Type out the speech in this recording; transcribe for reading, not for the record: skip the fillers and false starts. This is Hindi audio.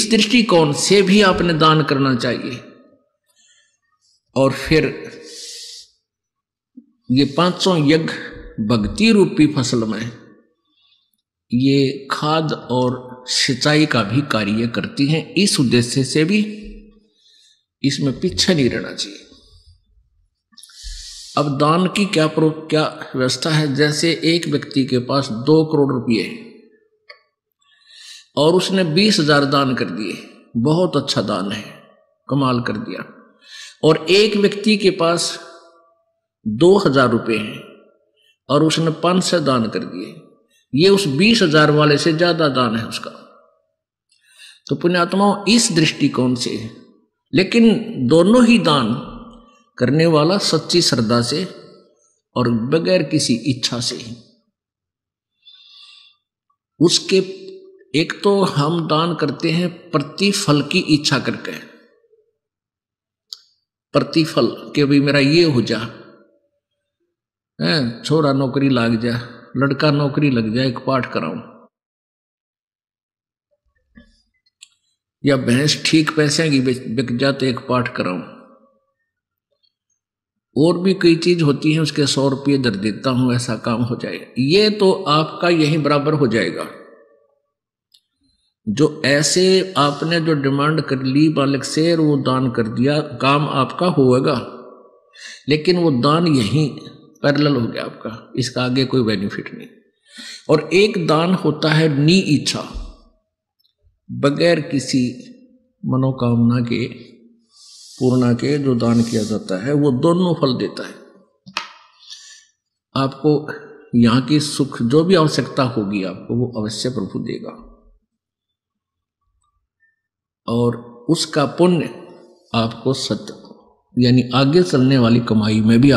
इस दृष्टिकोण से भी आपने दान करना चाहिए। और फिर ये पांचों यज्ञ भक्ति रूपी फसल में ये खाद और सिंचाई का भी कार्य करती हैं। इस उद्देश्य से भी इसमें पीछे नहीं रहना चाहिए। अब दान की क्या व्यवस्था है। जैसे एक व्यक्ति के पास 2 करोड़ रुपये है और उसने 20,000 दान कर दिए, बहुत अच्छा दान है, कमाल कर दिया। और एक व्यक्ति के पास 2,000 रुपये हैं और उसने 500 दान कर दिए, ये उस 20,000 वाले से ज्यादा दान है उसका। तो पुण्यात्माओं इस दृष्टिकोण से, लेकिन दोनों ही दान करने वाला सच्ची श्रद्धा से और बगैर किसी इच्छा से ही। उसके एक तो हम दान करते हैं प्रतिफल की इच्छा करके, प्रतिफल कि भाई मेरा ये हो जा, छोरा नौकरी लग जा, लड़का नौकरी लग जाए, एक पाठ कराऊं, या भैंस ठीक पैसे की बिक जाते, एक पाठ कराऊं। और भी कई चीज होती है, उसके 100 रुपये दर देता हूं, ऐसा काम हो जाए, ये तो आपका यही बराबर हो जाएगा। जो ऐसे आपने जो डिमांड कर ली बालक से और वो दान कर दिया, काम आपका होगा, लेकिन वो दान यही पैरेलल हो गया आपका, इसका आगे कोई बेनिफिट नहीं। और एक दान होता है नी इच्छा, बगैर किसी मनोकामना के पूर्णा के जो दान किया जाता है, वो दोनों फल देता है। आपको यहाँ की सुख जो भी आवश्यकता होगी आपको, वो अवश्य प्रभु देगा। और उसका पुण्य आपको सत्य यानी आगे चलने वाली कमाई में भी